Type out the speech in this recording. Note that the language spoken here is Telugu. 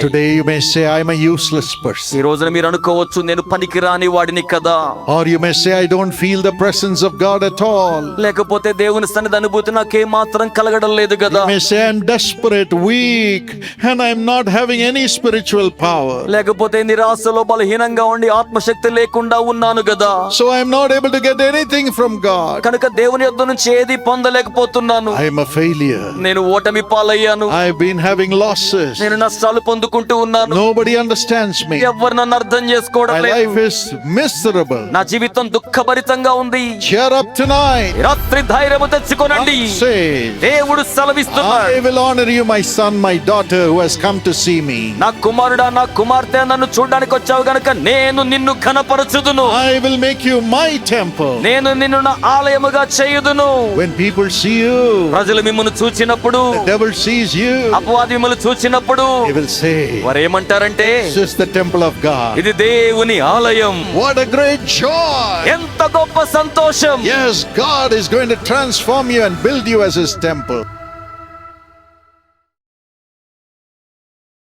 Today you may say, I am a useless person. ఈ రోజున మీరు అనుకోవచ్చు, నేను పనికిరాని వాడిని కదా. Or you may say, I don't feel the presence of God at all. లేకపోతే దేవుని సన్నిధి అనుభూతి నాకే మాత్రం కలగడం లేదు కదా. You may say, I'm desperate, weak, and I'm not having any spiritual power. లేకపోతే నిరాశలో బలహీనంగా ఉండి ఆత్మశక్తి లేకుండా ఉన్నాను కదా. So I'm not able to get anything from God. కనుక దేవుని యొద్ద నుంచి ఏది పొందలేకపోతున్నాను. I am a failure. నేను ఓటమి పాలయ్యాను. I've been having losses. నేను నష్టాలు పొందుకుంటూ ఉన్నాను. Nobody understands me. ఎవరు నన్ను అర్థం చేసుకోవడం My లేదు. life is miserable. నా జీవితం దుఃఖభరితంగా ఉంది. Cheer up tonight. రాత్రి ధైర్యము తెచ్చుకోనండి. Say, దేవుడు సెలవిస్తున్నాడు, I will honor you, my son, my daughter, who has come to see me. నా కుమారుడా, నా కుమార్తె, నన్ను చూడడానికి వచ్చావు గనుక నేను నిన్ను ఘనపరచుదును. I will make you my temple. నేను నిన్ను నా ఆలయముగా చేయుదును. When people see you, ప్రజలు మిమ్మల్ని చూచినప్పుడు, the devil sees you, అపవాది మిమ్మల్ని చూచినప్పుడు they will say, వారేమంటారంటే, this is the temple of God. ఇది దేవుని ఆలయం. What a great joy. ఎంత గొప్ప సంతోషం. Yes, God is going to transform you and build you as his temple.